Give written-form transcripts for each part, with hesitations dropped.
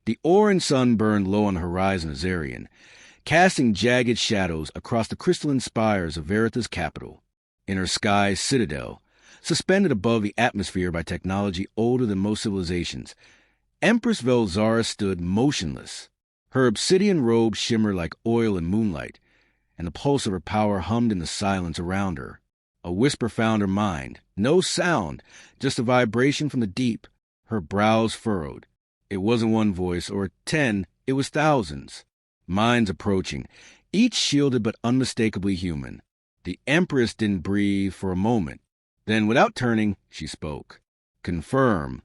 The orange sun burned low on the horizon of Xarian, casting jagged shadows across the crystalline spires of Veritha's capital. In her sky citadel, suspended above the atmosphere by technology older than most civilizations, Empress Velzara stood motionless. Her obsidian robe shimmered like oil in moonlight, and the pulse of her power hummed in the silence around her. A whisper found her mind. No sound, just a vibration from the deep. Her brows furrowed. It wasn't one voice or 10, it was thousands. Minds approaching, each shielded but unmistakably human. The Empress didn't breathe for a moment. Then, without turning, she spoke. Confirm.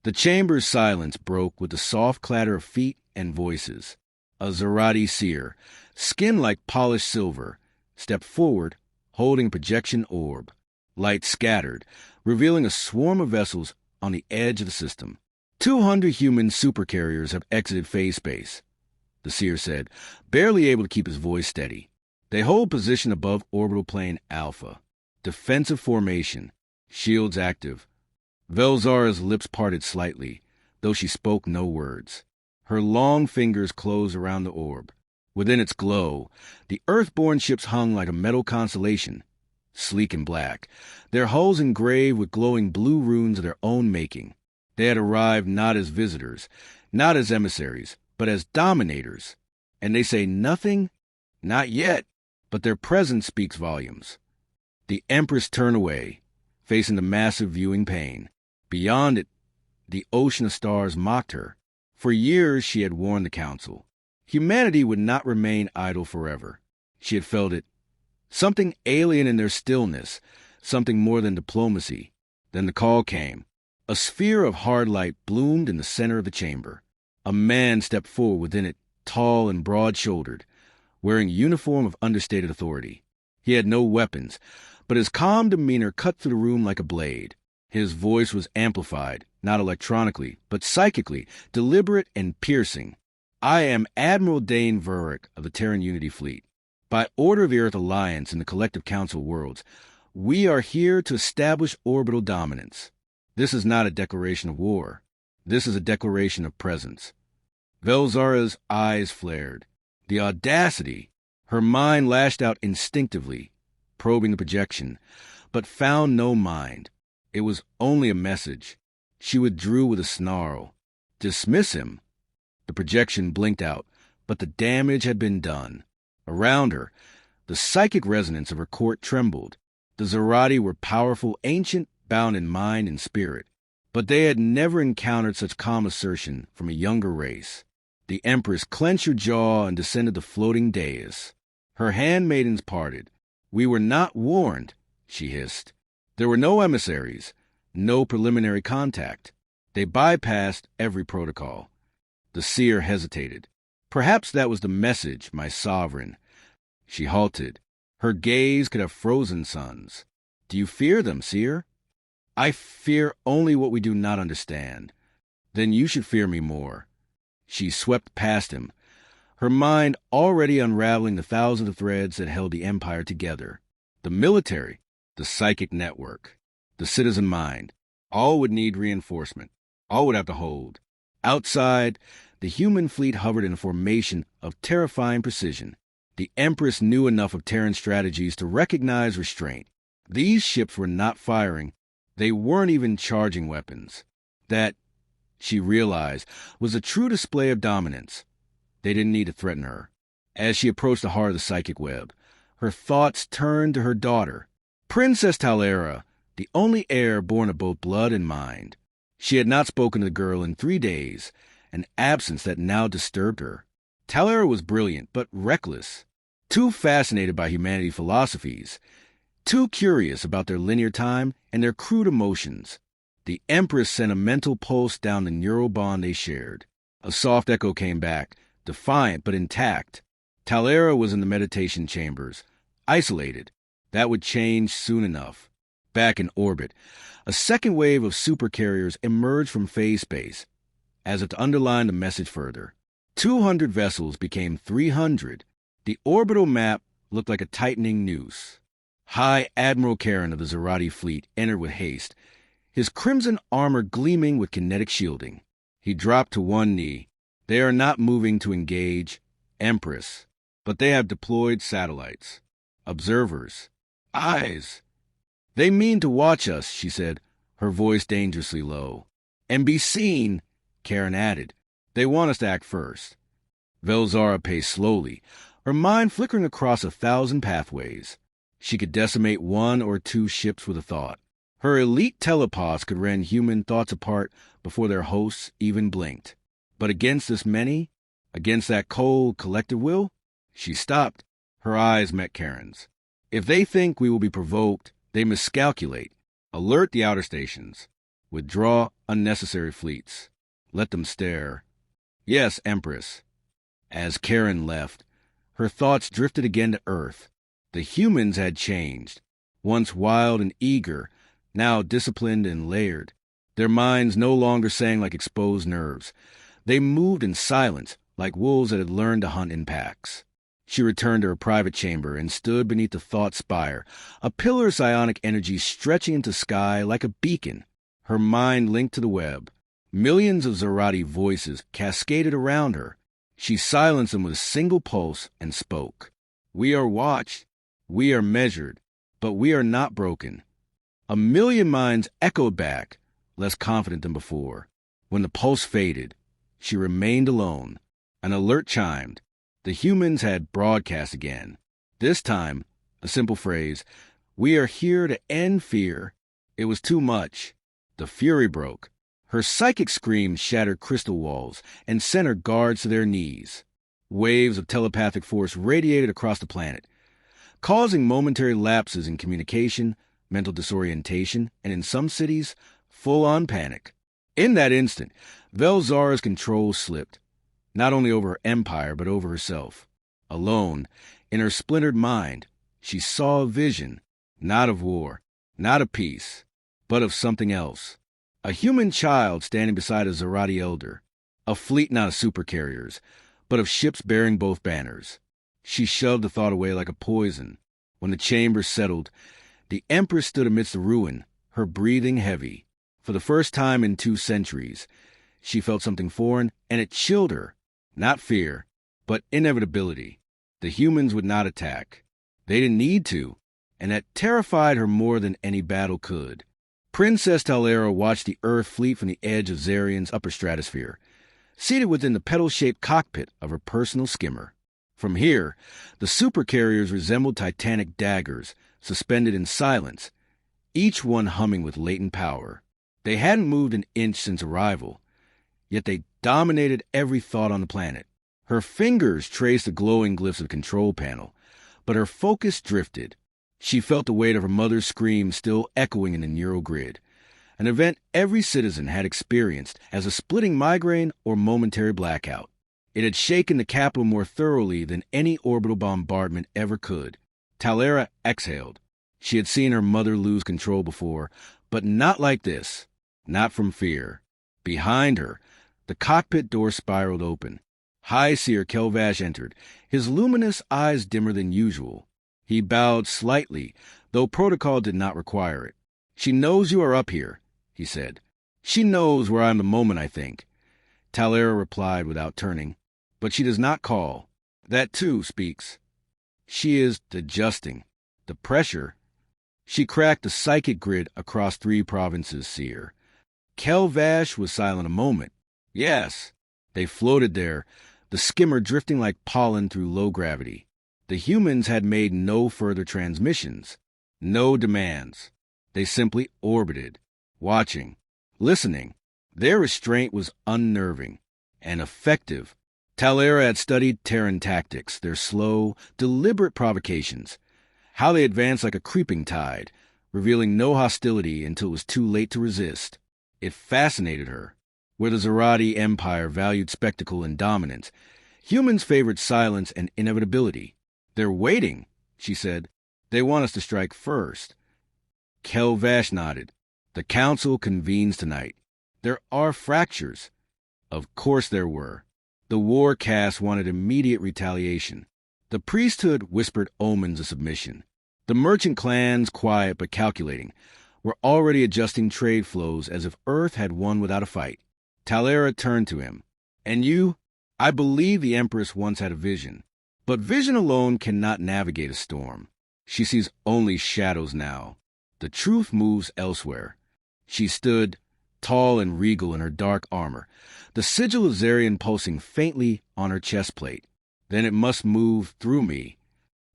The chamber's silence broke with the soft clatter of feet and voices. A Xarathi seer, skin like polished silver, stepped forward, holding a projection orb. Light scattered, revealing a swarm of vessels on the edge of the system. 200 human supercarriers have exited phase space, the seer said, barely able to keep his voice steady. They hold position above orbital plane Alpha. Defensive formation. Shields active. Velzara's lips parted slightly, though she spoke no words. Her long fingers closed around the orb. Within its glow, the Earthborn ships hung like a metal constellation, sleek and black, their hulls engraved with glowing blue runes of their own making. They had arrived not as visitors, not as emissaries, but as dominators. And they say nothing? Not yet, but their presence speaks volumes. The Empress turned away, facing the massive viewing pane. Beyond it, the ocean of stars mocked her. For years she had warned the Council. Humanity would not remain idle forever. She had felt it. Something alien in their stillness, something more than diplomacy. Then the call came. A sphere of hard light bloomed in the center of the chamber. A man stepped forward within it, tall and broad-shouldered, wearing a uniform of understated authority. He had no weapons, but his calm demeanor cut through the room like a blade. His voice was amplified, not electronically, but psychically, deliberate and piercing. I am Admiral Dane Vurick of the Terran Unity Fleet. By order of the Earth Alliance and the Collective Council of Worlds, we are here to establish orbital dominance. This is not a declaration of war. This is a declaration of presence. Velzara's eyes flared. The audacity! Her mind lashed out instinctively, probing the projection, but found no mind. It was only a message. She withdrew with a snarl. Dismiss him. The projection blinked out, but the damage had been done. Around her, the psychic resonance of her court trembled. The Xarathi were powerful, ancient, bound in mind and spirit, but they had never encountered such calm assertion from a younger race. The Empress clenched her jaw and descended the floating dais. Her handmaidens parted. We were not warned, she hissed. There were no emissaries, no preliminary contact. They bypassed every protocol. The seer hesitated. Perhaps that was the message, my sovereign. She halted. Her gaze could have frozen suns. Do you fear them, seer? I fear only what we do not understand. Then you should fear me more. She swept past him, her mind already unraveling the thousands of threads that held the Empire together. The military, the psychic network, the citizen mind, all would need reinforcement. All would have to hold. Outside, the human fleet hovered in a formation of terrifying precision. The Empress knew enough of Terran strategies to recognize restraint. These ships were not firing. They weren't even charging weapons. That, she realized, was a true display of dominance. They didn't need to threaten her. As she approached the heart of the psychic web, her thoughts turned to her daughter, Princess Talera, the only heir born of both blood and mind. She had not spoken to the girl in 3 days, an absence that now disturbed her. Talera was brilliant, but reckless, too fascinated by humanity's philosophies, too curious about their linear time and their crude emotions. The Empress sent a mental pulse down the neural bond they shared. A soft echo came back, defiant but intact. Talera was in the meditation chambers, isolated. That would change soon enough. Back in orbit, a second wave of supercarriers emerged from phase space, as if to underline the message further. 200 vessels became 300. The orbital map looked like a tightening noose. High Admiral Karen of the Xarathi fleet entered with haste, his crimson armor gleaming with kinetic shielding. He dropped to one knee, They are not moving to engage Empress, but they have deployed satellites, observers, eyes. They mean to watch us, she said, her voice dangerously low. And be seen, Karen added. They want us to act first. Velzara paced slowly, her mind flickering across 1,000 pathways. She could decimate 1 or 2 ships with a thought. Her elite telepaths could rend human thoughts apart before their hosts even blinked. But against this many, against that cold, collective will, she stopped. Her eyes met Karen's. If they think we will be provoked, they miscalculate. Alert the outer stations. Withdraw unnecessary fleets. Let them stare. Yes, Empress. As Karen left, her thoughts drifted again to Earth. The humans had changed. Once wild and eager, now disciplined and layered. Their minds no longer sang like exposed nerves. They moved in silence, like wolves that had learned to hunt in packs. She returned to her private chamber and stood beneath the thought spire, a pillar of psionic energy stretching into sky like a beacon. Her mind linked to the web. Millions of Xarathi voices cascaded around her. She silenced them with a single pulse and spoke. We are watched. We are measured. But we are not broken. 1,000,000 minds echoed back, less confident than before. When the pulse faded, she remained alone. An alert chimed. The humans had broadcast again. This time, a simple phrase, we are here to end fear. It was too much. The fury broke. Her psychic screams shattered crystal walls and sent her guards to their knees. Waves of telepathic force radiated across the planet, causing momentary lapses in communication, mental disorientation, and in some cities, full-on panic. In that instant, Velzara's control slipped, not only over her empire but over herself. Alone, in her splintered mind, she saw a vision, not of war, not of peace, but of something else. A human child standing beside a Xarathi elder. A fleet not of supercarriers, but of ships bearing both banners. She shoved the thought away like a poison. When the chamber settled, the Empress stood amidst the ruin, her breathing heavy. For the first time in 2 centuries, she felt something foreign, and it chilled her. Not fear, but inevitability. The humans would not attack. They didn't need to, and that terrified her more than any battle could. Princess Talera watched the Earth fleet from the edge of Xarian's upper stratosphere, seated within the petal-shaped cockpit of her personal skimmer. From here, the supercarriers resembled titanic daggers, suspended in silence, each one humming with latent power. They hadn't moved an inch since arrival, yet they dominated every thought on the planet. Her fingers traced the glowing glyphs of the control panel, but her focus drifted. She felt the weight of her mother's scream still echoing in the neural grid, an event every citizen had experienced as a splitting migraine or momentary blackout. It had shaken the capital more thoroughly than any orbital bombardment ever could. Talera exhaled. She had seen her mother lose control before, but not like this. Not from fear. Behind her, the cockpit door spiraled open. High Seer Kelvash entered, his luminous eyes dimmer than usual. He bowed slightly, though protocol did not require it. She knows you are up here, he said. She knows where I am the moment, I think. Talera replied without turning. But she does not call. That, too, speaks. She is adjusting. The pressure. She cracked the psychic grid across 3 provinces, Seer. Kelvash was silent a moment. Yes. They floated there, the skimmer drifting like pollen through low gravity. The humans had made no further transmissions, no demands. They simply orbited, watching, listening. Their restraint was unnerving and effective. Talera had studied Terran tactics, their slow, deliberate provocations, how they advanced like a creeping tide, revealing no hostility until it was too late to resist. It fascinated her. Where the Xarathi Empire valued spectacle and dominance, humans favored silence and inevitability. They're waiting, she said. They want us to strike first. Kelvash nodded. The council convenes tonight. There are fractures. Of course there were. The war caste wanted immediate retaliation. The priesthood whispered omens of submission. The merchant clans, quiet but calculating, were already adjusting trade flows as if Earth had won without a fight. Talera turned to him. And you? I believe the Empress once had a vision, but vision alone cannot navigate a storm. She sees only shadows now. The truth moves elsewhere. She stood, tall and regal in her dark armor, the sigil of Xarian pulsing faintly on her chest plate. Then it must move through me.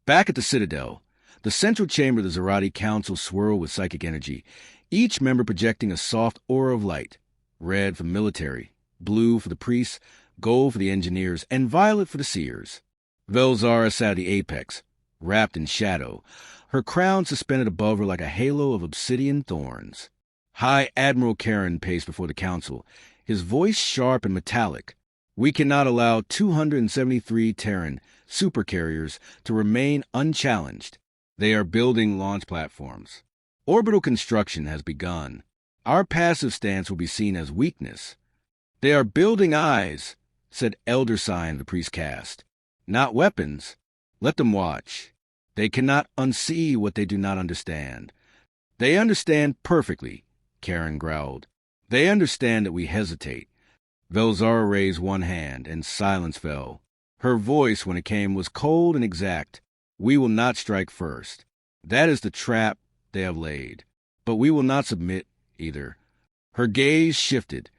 Back at the Citadel, the central chamber of the Xarathi Council swirled with psychic energy, each member projecting a soft aura of light, red for the military, blue for the priests, gold for the engineers, and violet for the seers. Velzara sat at the apex, wrapped in shadow, her crown suspended above her like a halo of obsidian thorns. High Admiral Karen paced before the council, his voice sharp and metallic. We cannot allow 273 Terran supercarriers to remain unchallenged. They are building launch platforms. Orbital construction has begun. Our passive stance will be seen as weakness. They are building eyes, said Elder Sign of the priest caste. Not weapons. Let them watch. They cannot unsee what they do not understand. They understand perfectly, Karen growled. They understand that we hesitate. Velzara raised one hand, and silence fell. Her voice, when it came, was cold and exact. We will not strike first. That is the trap they have laid. But we will not submit either. Her gaze shifted,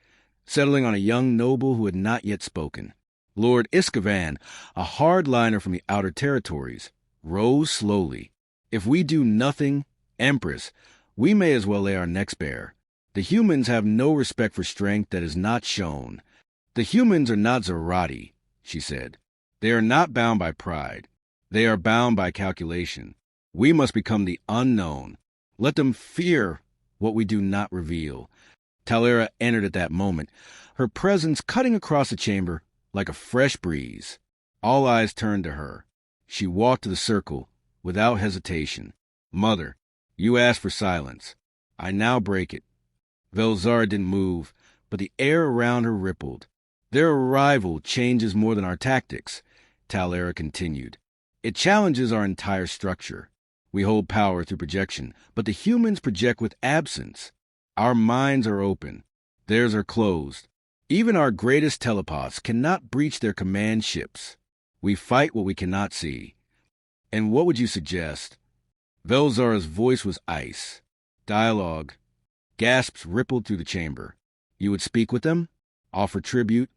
settling on a young noble who had not yet spoken. Lord Iskavan, a hardliner from the outer territories, rose slowly. If we do nothing, Empress, we may as well lay our necks bare. The humans have no respect for strength that is not shown. The humans are not Xarathi, she said. They are not bound by pride. They are bound by calculation. We must become the unknown. Let them fear what we do not reveal. Talera entered at that moment, her presence cutting across the chamber like a fresh breeze. All eyes turned to her. She walked to the circle without hesitation. Mother, you asked for silence. I now break it. Velzara didn't move, but the air around her rippled. Their arrival changes more than our tactics, Talera continued. It challenges our entire structure. We hold power through projection, but the humans project with absence. Our minds are open. Theirs are closed. Even our greatest telepaths cannot breach their command ships. We fight what we cannot see. And what would you suggest? Velzara's voice was ice. Dialogue. Gasps rippled through the chamber. You would speak with them? Offer tribute?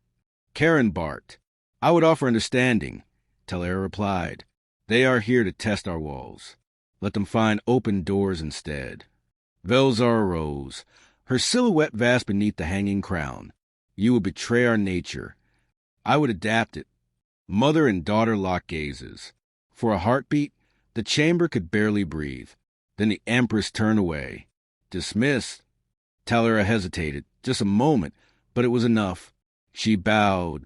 Karen barked. I would offer understanding, Talera replied. They are here to test our walls. Let them find open doors instead. Velzara rose, her silhouette vast beneath the hanging crown. You would betray our nature. I would adapt it. Mother and daughter locked gazes. For a heartbeat, the chamber could barely breathe. Then the Empress turned away. Dismissed. Talera hesitated, just a moment, but it was enough. She bowed,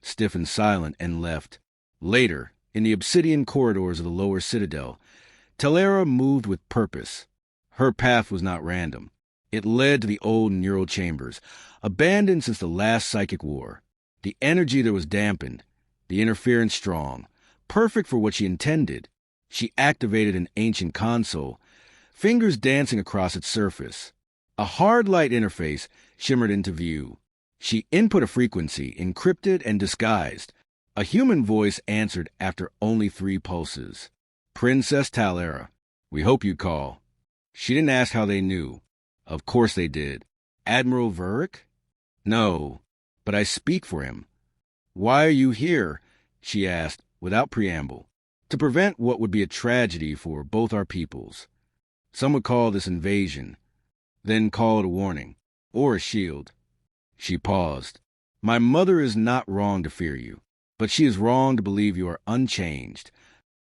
stiff and silent, and left. Later, in the obsidian corridors of the lower citadel, Talera moved with purpose. Her path was not random. It led to the old neural chambers, abandoned since the last psychic war. The energy there was dampened, the interference strong, perfect for what she intended. She activated an ancient console, fingers dancing across its surface. A hard light interface shimmered into view. She input a frequency, encrypted and disguised. A human voice answered after only 3 pulses. Princess Talera, we hope you'd call. She didn't ask how they knew. Of course they did. Admiral Vurick? No, but I speak for him. Why are you here? She asked, without preamble. To prevent what would be a tragedy for both our peoples. Some would call this invasion, then call it a warning, or a shield. She paused. My mother is not wrong to fear you, but she is wrong to believe you are unchanged.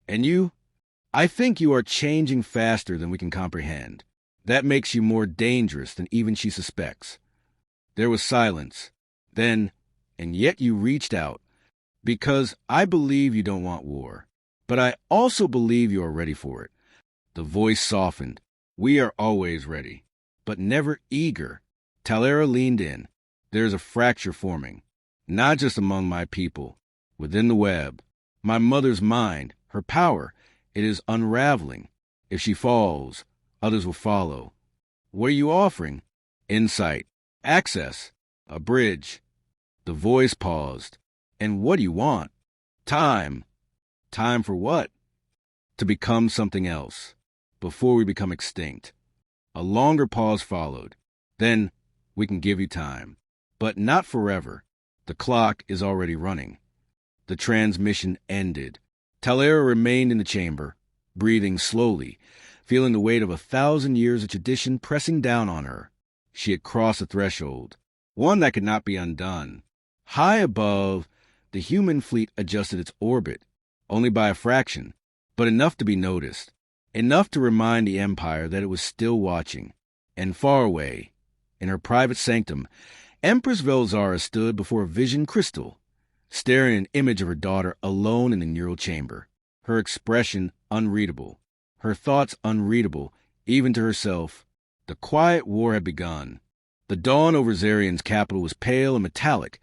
And you? I think you are changing faster than we can comprehend. That makes you more dangerous than even she suspects. There was silence. Then, and yet you reached out. Because I believe you don't want war. But I also believe you are ready for it. The voice softened. We are always ready, but never eager. Talera leaned in. There's a fracture forming, not just among my people, within the web. My mother's mind, her power, it is unraveling. If she falls, others will follow. What are you offering? Insight, access, a bridge. The voice paused. And what do you want? Time. Time for what? To become something else, before we become extinct. A longer pause followed. Then, we can give you time. But not forever. The clock is already running. The transmission ended. Talera remained in the chamber, breathing slowly, feeling the weight of 1,000 years of tradition pressing down on her. She had crossed a threshold, one that could not be undone. High above, the human fleet adjusted its orbit, only by a fraction, but enough to be noticed, enough to remind the Empire that it was still watching. And far away, in her private sanctum, Empress Velzara stood before a vision crystal, staring at an image of her daughter alone in the neural chamber, her expression unreadable, her thoughts unreadable, even to herself. The quiet war had begun. The dawn over Xarian's capital was pale and metallic,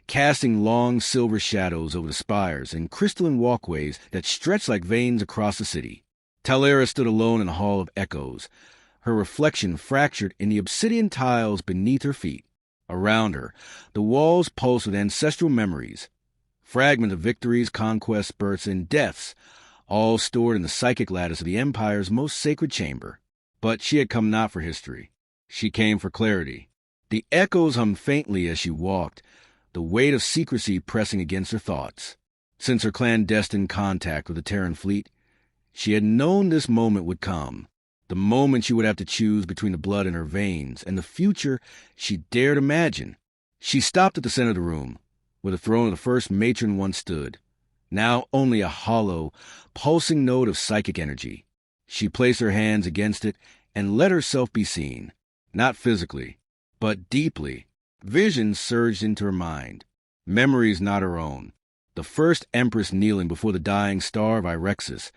casting long silver shadows over the spires and crystalline walkways that stretched like veins across the city. Talera stood alone in a hall of echoes, her reflection fractured in the obsidian tiles beneath her feet. Around her, the walls pulsed with ancestral memories, fragments of victories, conquests, births, and deaths, all stored in the psychic lattice of the Empire's most sacred chamber. But she had come not for history. She came for clarity. The echoes hummed faintly as she walked, the weight of secrecy pressing against her thoughts. Since her clandestine contact with the Terran fleet, she had known this moment would come, the moment she would have to choose between the blood in her veins and the future she dared imagine. She stopped at the center of the room, where the throne of the first matron once stood, now only a hollow, pulsing node of psychic energy. She placed her hands against it and let herself be seen, not physically, but deeply. Visions surged into her mind, memories not her own. The first empress kneeling before the dying star of Irexus,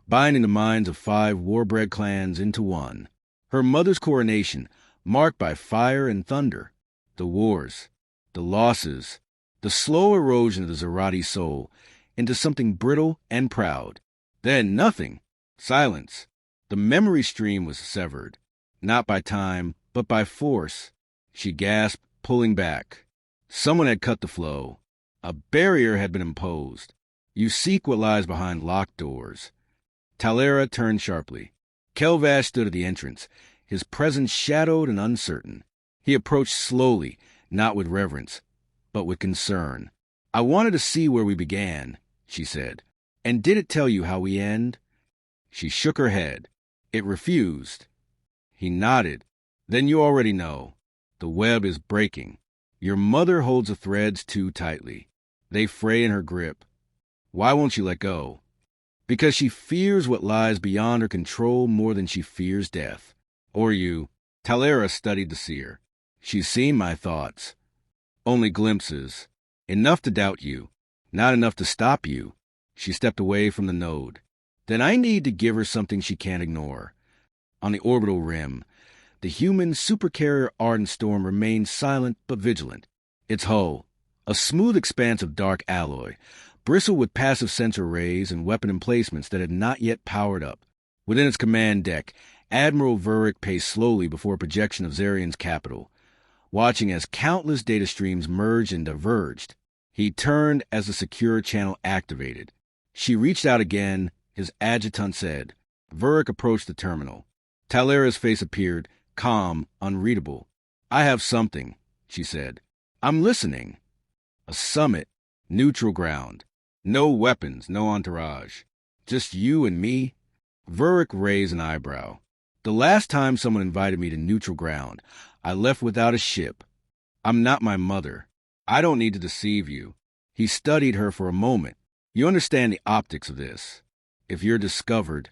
binding the minds of 5 war-bred clans into one. Her mother's coronation, marked by fire and thunder. The wars, the losses, the slow erosion of the Xarathi soul into something brittle and proud. Then nothing. Silence. The memory stream was severed, not by time, but by force. She gasped, pulling back. Someone had cut the flow. A barrier had been imposed. You seek what lies behind locked doors. Talera turned sharply. Kelvash stood at the entrance, his presence shadowed and uncertain. He approached slowly, not with reverence, but with concern. I wanted to see where we began, she said. And did it tell you how we end? She shook her head. It refused. He nodded. Then you already know. The web is breaking. Your mother holds the threads too tightly. They fray in her grip. Why won't she let go? Because she fears what lies beyond her control more than she fears death. Or you. Talera studied the seer. She's seen my thoughts. Only glimpses. Enough to doubt you. Not enough to stop you. She stepped away from the node. Then I need to give her something she can't ignore. On the orbital rim, the human supercarrier Ardent Storm remained silent but vigilant. Its hull, a smooth expanse of dark alloy, bristled with passive sensor arrays and weapon emplacements that had not yet powered up. Within its command deck, Admiral Vurick paced slowly before a projection of Xarian's capital, watching as countless data streams merged and diverged. He turned as the secure channel activated. She reached out again, his adjutant said. Vurick approached the terminal. Talera's face appeared, calm, unreadable. I have something, she said. I'm listening. A summit, neutral ground. No weapons, no entourage. Just you and me? Vurick raised an eyebrow. The last time someone invited me to neutral ground, I left without a ship. I'm not my mother. I don't need to deceive you. He studied her for a moment. You understand the optics of this. If you're discovered,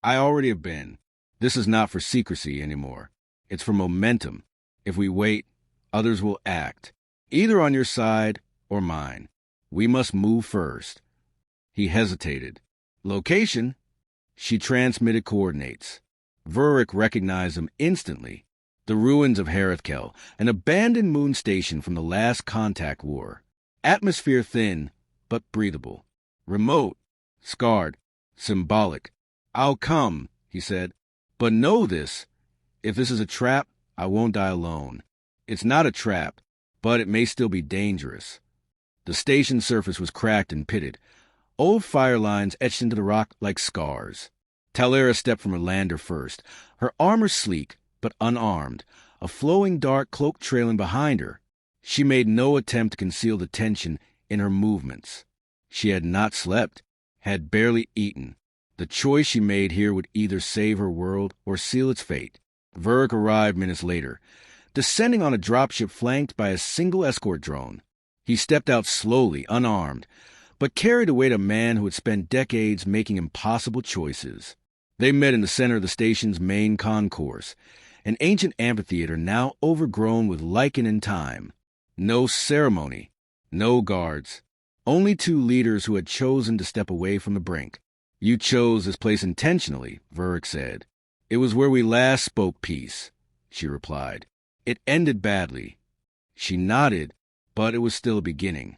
I already have been. This is not for secrecy anymore. It's for momentum. If we wait, others will act, either on your side or mine. We must move first. He hesitated. Location? She transmitted coordinates. Vurick recognized them instantly. The ruins of Herthel, an abandoned moon station from the last contact war. Atmosphere thin, but breathable. Remote, scarred, symbolic. I'll come, he said. But know this. If this is a trap, I won't die alone. It's not a trap, but it may still be dangerous. The station surface was cracked and pitted, old fire lines etched into the rock like scars. Talera stepped from her lander first, her armor sleek but unarmed, a flowing dark cloak trailing behind her. She made no attempt to conceal the tension in her movements. She had not slept, had barely eaten. The choice she made here would either save her world or seal its fate. Vuric arrived minutes later, descending on a dropship flanked by a single escort drone. He stepped out slowly, unarmed, but carried the weight of a man who had spent decades making impossible choices. They met in the center of the station's main concourse, an ancient amphitheater now overgrown with lichen and time. No ceremony, no guards, only two leaders who had chosen to step away from the brink. "You chose this place intentionally," Vuric said. "It was where we last spoke peace," she replied. "It ended badly." She nodded, but it was still a beginning.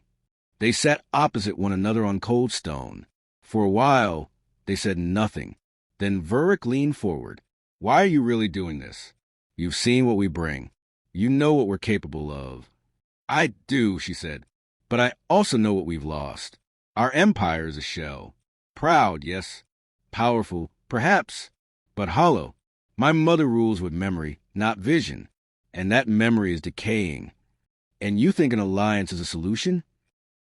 They sat opposite one another on cold stone. For a while, they said nothing. Then Vuric leaned forward. "Why are you really doing this? You've seen what we bring. You know what we're capable of." "I do," she said, "but I also know what we've lost. Our empire is a shell. Proud, yes. Powerful, perhaps, but hollow. My mother rules with memory, not vision, and that memory is decaying. And you think an alliance is a solution?"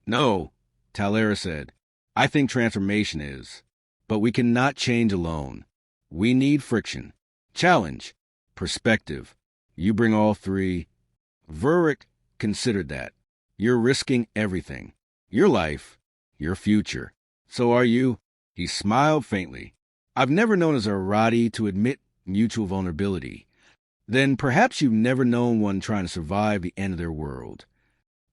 "No," Talera said. "I think transformation is. But we cannot change alone. We need friction, challenge, perspective. You bring all three." Vuric considered that. "You're risking everything. Your life, your future. So are you." He smiled faintly. "I've never known a Xarathi to admit mutual vulnerability. Then perhaps you've never known one trying to survive the end of their world."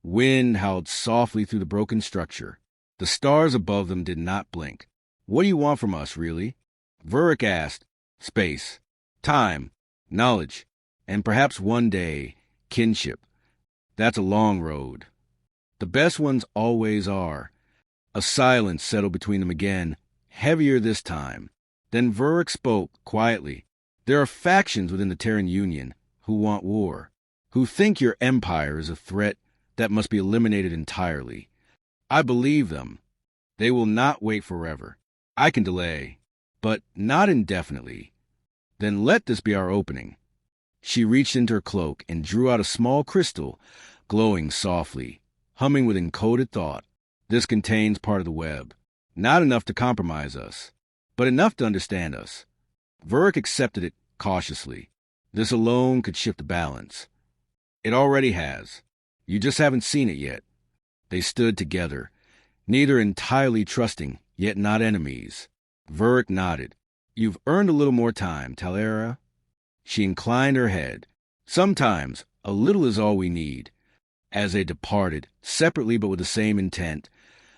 Wind howled softly through the broken structure. The stars above them did not blink. "What do you want from us, really?" Vuric asked. "Space, time, knowledge, and perhaps one day, kinship. That's a long road. The best ones always are." A silence settled between them again, heavier this time. Then Vuric spoke quietly. "There are factions within the Terran Union who want war, who think your empire is a threat that must be eliminated entirely. I believe them. They will not wait forever. I can delay, but not indefinitely. Then let this be our opening." She reached into her cloak and drew out a small crystal, glowing softly, humming with encoded thought. "This contains part of the web. Not enough to compromise us, but enough to understand us." Vuric accepted it cautiously. This alone could shift the balance. "It already has. You just haven't seen it yet." They stood together, neither entirely trusting, yet not enemies. Vuric nodded. "You've earned a little more time, Talera." She inclined her head. "Sometimes a little is all we need." As they departed, separately but with the same intent,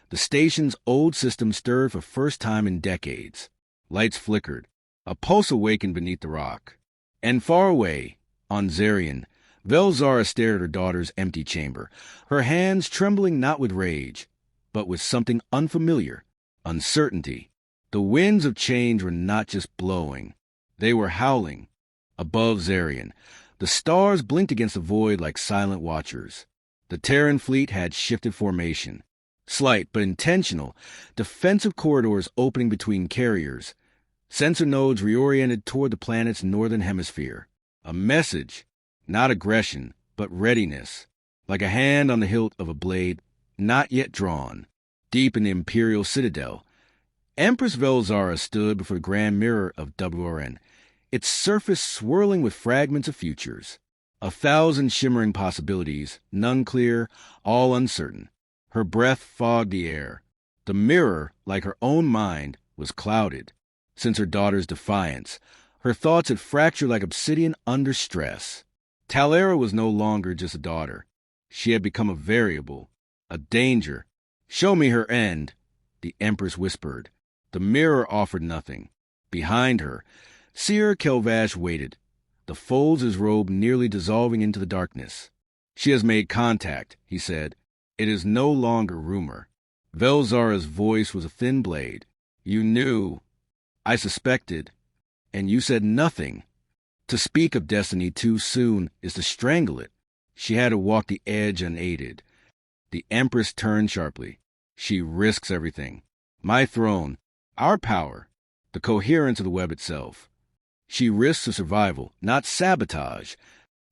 the station's old system stirred for first time in decades. Lights flickered. A pulse awakened beneath the rock. And far away, on Xarian, Velzara stared at her daughter's empty chamber, her hands trembling not with rage, but with something unfamiliar, uncertainty. The winds of change were not just blowing. They were howling. Above Xarian, the stars blinked against the void like silent watchers. The Terran fleet had shifted formation. Slight but intentional, defensive corridors opening between carriers. Sensor nodes reoriented toward the planet's northern hemisphere. A message, not aggression, but readiness, like a hand on the hilt of a blade not yet drawn. Deep in the Imperial Citadel, Empress Velzara stood before the grand mirror of WRN, its surface swirling with fragments of futures. 1,000 shimmering possibilities, none clear, all uncertain. Her breath fogged the air. The mirror, like her own mind, was clouded. Since her daughter's defiance, her thoughts had fractured like obsidian under stress. Talera was no longer just a daughter. She had become a variable, a danger. "Show me her end," the Empress whispered. The mirror offered nothing. Behind her, Seer Kelvash waited, the folds of his robe nearly dissolving into the darkness. "She has made contact," he said. "It is no longer rumor." Velzara's voice was a thin blade. "You knew. I suspected. And you said nothing. To speak of destiny too soon is to strangle it." She had to walk the edge unaided. The Empress turned sharply. She risks everything. My throne, our power, the coherence of the web itself. She risks her survival, not sabotage.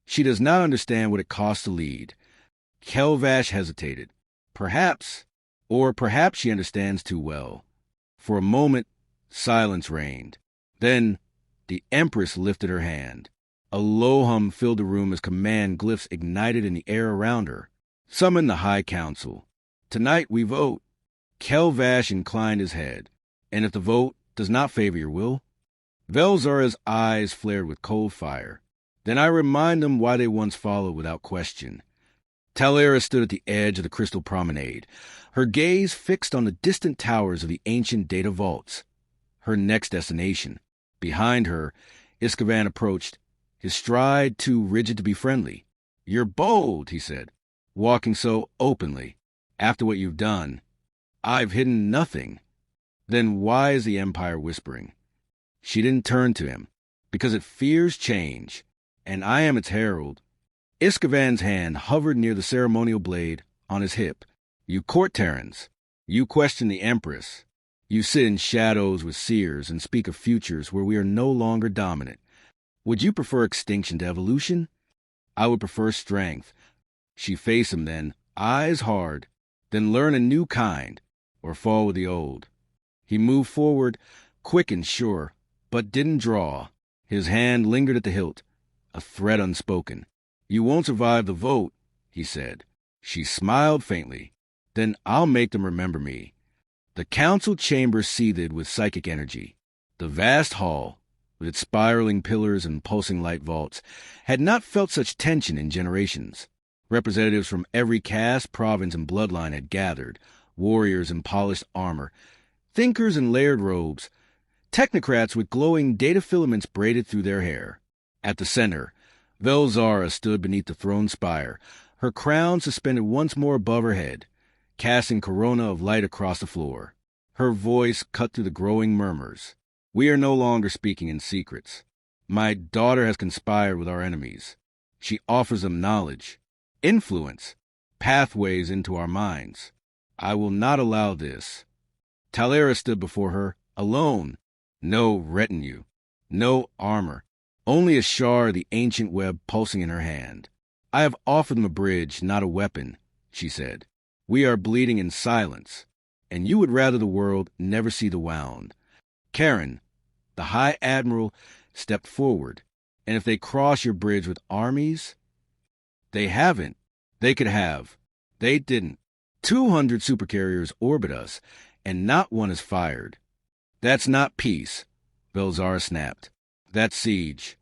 She does not understand what it costs to lead. Kelvash hesitated. Perhaps, or perhaps she understands too well. For a moment, silence reigned. Then, the Empress lifted her hand. A low hum filled the room as command glyphs ignited in the air around her. Summon the High Council. Tonight we vote. Kelvash inclined his head. And if the vote does not favor your will? Velzara's eyes flared with cold fire. Then I remind them why they once followed without question. Talera stood at the edge of the crystal promenade, her gaze fixed on the distant towers of the ancient data vaults. Her next destination. Behind her, Iskavan approached, his stride too rigid to be friendly. You're bold, he said, walking so openly. After what you've done, I've hidden nothing. Then why is the Empire whispering? She didn't turn to him, because it fears change, and I am its herald. Iskavan's hand hovered near the ceremonial blade on his hip. You court Terrans. You question the Empress. You sit in shadows with seers and speak of futures where we are no longer dominant. Would you prefer extinction to evolution? I would prefer strength. She faced him then, eyes hard, then learn a new kind, or fall with the old. He moved forward, quick and sure, but didn't draw. His hand lingered at the hilt, a threat unspoken. You won't survive the vote, he said. She smiled faintly. Then I'll make them remember me. The council chamber seethed with psychic energy. The vast hall, with its spiraling pillars and pulsing light vaults, had not felt such tension in generations. Representatives from every caste, province, and bloodline had gathered, warriors in polished armor, thinkers in layered robes, technocrats with glowing data filaments braided through their hair. At the center, Velzara stood beneath the throne spire, her crown suspended once more above her head, casting corona of light across the floor. Her voice cut through the growing murmurs. We are no longer speaking in secrets. My daughter has conspired with our enemies. She offers them knowledge, influence, pathways into our minds. I will not allow this. Talera stood before her, alone. No retinue, no armor, only a shard of the ancient web pulsing in her hand. I have offered them a bridge, not a weapon, she said. We are bleeding in silence, and you would rather the world never see the wound. Karen, the High Admiral, stepped forward. And if they cross your bridge with armies? They haven't. They could have. They didn't. 200 supercarriers orbit us, and not one is fired. That's not peace, Velzara snapped. That's siege.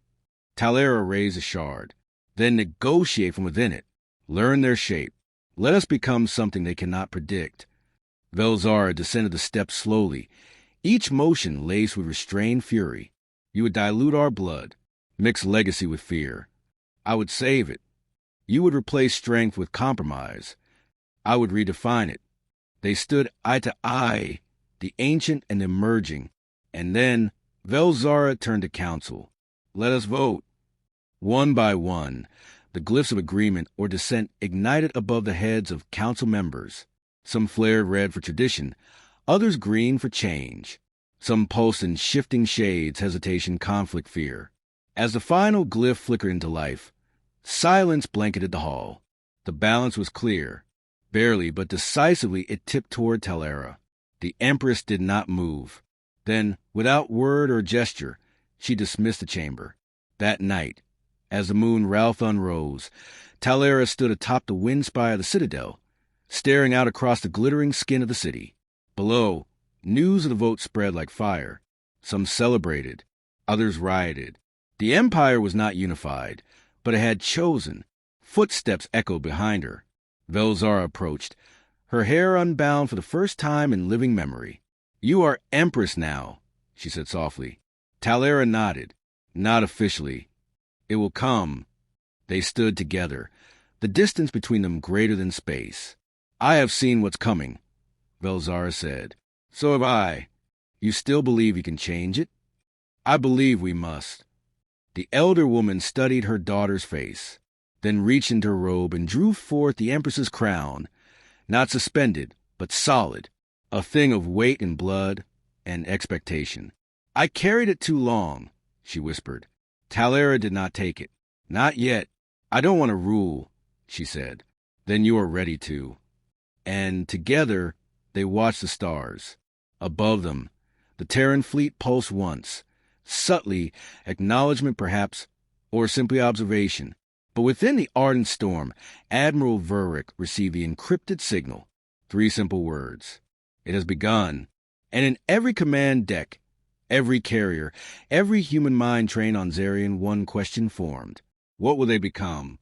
Talera raised a shard. Then negotiate from within it. Learn their shape. Let us become something they cannot predict. Velzara descended the steps slowly, each motion laced with restrained fury. You would dilute our blood, mix legacy with fear. I would save it. You would replace strength with compromise. I would redefine it. They stood eye to eye, the ancient and the emerging, and then Velzara turned to council. Let us vote. One by one, the glyphs of agreement or dissent ignited above the heads of council members. Some flared red for tradition, others green for change. Some pulsed in shifting shades, hesitation, conflict, fear. As the final glyph flickered into life, silence blanketed the hall. The balance was clear. Barely, but decisively, it tipped toward Talera. The Empress did not move. Then, without word or gesture, she dismissed the chamber. That night, as the moon Ralthun rose, Talera stood atop the wind spire of the citadel, staring out across the glittering skin of the city. Below, news of the vote spread like fire. Some celebrated, others rioted. The Empire was not unified, but it had chosen. Footsteps echoed behind her. Velzara approached, her hair unbound for the first time in living memory. You are Empress now, she said softly. Talera nodded. Not officially. It will come. They stood together, the distance between them greater than space. I have seen what's coming, Velzara said. So have I. You still believe you can change it? I believe we must. The elder woman studied her daughter's face, then reached into her robe and drew forth the Empress's crown. Not suspended, but solid. A thing of weight and blood and expectation. I carried it too long, she whispered. Talera did not take it. Not yet. I don't want to rule, she said. Then you are ready to. And together, they watched the stars. Above them, the Terran fleet pulsed once. Subtly, acknowledgement perhaps, or simply observation. But within the ardent storm, Admiral Vurick received the encrypted signal. 3 simple words. It has begun. And in every command deck, every carrier, every human mind trained on Xarian, one question formed. What will they become?